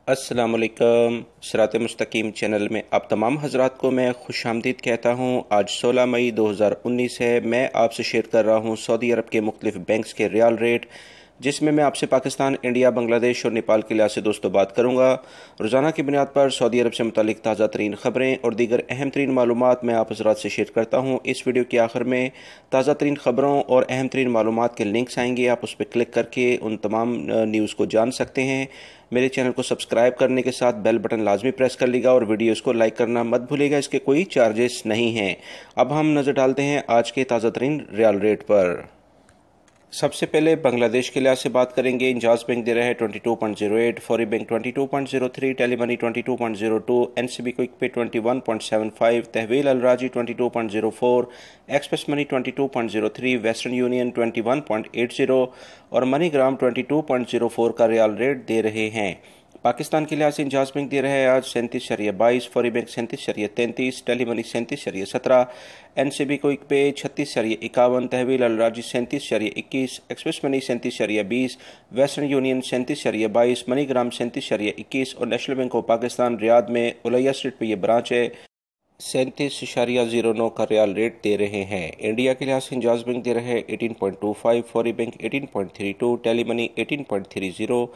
अस्सलामुअलैकुम। सिरात मुस्तकीम चैनल में आप तमाम हजरात को मैं खुशामदीद कहता हूँ। आज 16 मई 2019 है। मैं आपसे शेयर कर रहा हूँ सऊदी अरब के मुख्तलिफ बैंक्स के रियाल रेट, जिसमें मैं आपसे पाकिस्तान, इंडिया, बांग्लादेश और नेपाल के लिहाज से दोस्तों बात करूँगा। रोज़ाना की बुनियाद पर सऊदी अरब से मुतालिक ताज़ा तरीन ख़बरें और दीगर अहम तरीन मालूमात मैं आप हजरात से शेयर करता हूँ। इस वीडियो के आखिर में ताज़ा तरीन ख़बरों और अहम तरीन मालूमात के लिंक्स आएंगे, आप उस पर क्लिक करके उन तमाम न्यूज़ को जान सकते हैं। मेरे चैनल को सब्सक्राइब करने के साथ बेल बटन लाजमी प्रेस कर लीजिएगा और वीडियोस को लाइक करना मत भूलिएगा, इसके कोई चार्जेस नहीं हैं। अब हम नज़र डालते हैं आज के ताज़ा तरीन रियाल रेट पर। सबसे पहले बांग्लादेश के लिहाज से बात करेंगे। इंजाज बैंक दे रहा है 22.08, Fawri bank 22.03, tele money 22.02, NCB quick pay 21.75, Tahweel Alrajhi 22.04, express money 22.03, Western Union 21.80 और मनीग्राम 22.04 का रियाल रेट दे रहे हैं। पाकिस्तान के लिहाज से इंजाज बैंक दे रहा है आज 37.22, Fawri bank 37.33, tele money 37.17, NCB quick pay 36.51, Tahweel Alrajhi 37.21, express money 37.20, Western Union 37.22, MoneyGram 37.21 और National Bank of Pakistan Riyadh में उलैया स्ट्रीट पर यह ब्रांच है 37.09 का रियाल रेट दे रहे हैं। इंडिया के लिहाज से इंजाज बैंक दे रहे हैं 18.25, Fawri bank 18.32, tele money 18.30,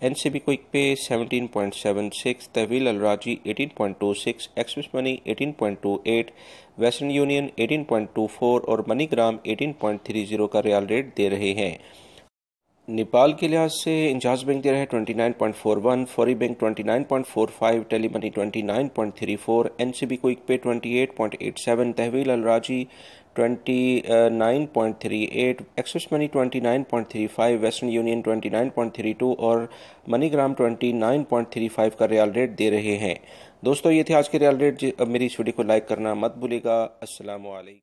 NCB quick pay 17.76, Tahweel Alrajhi 18.26, express money 18.28, Western Union 18.24 और मनीग्राम 18.30 का रियाल रेट दे रहे हैं। नेपाल के लिहाज से इंजाज बैंक दे रहा है 29.41, Fawri bank 29.45, tele money 29.34, NCB quick pay 28.87, Tahweel Alrajhi 29.38, express money 29.35, Western Union 29.32 और मनीग्राम 29.35 का रियाल रेट दे रहे हैं। दोस्तों, ये थे आज के रियाल रेट। अब मेरी इस वीडियो को लाइक करना मत भूलिएगा। अस्सलामु अलैकुम।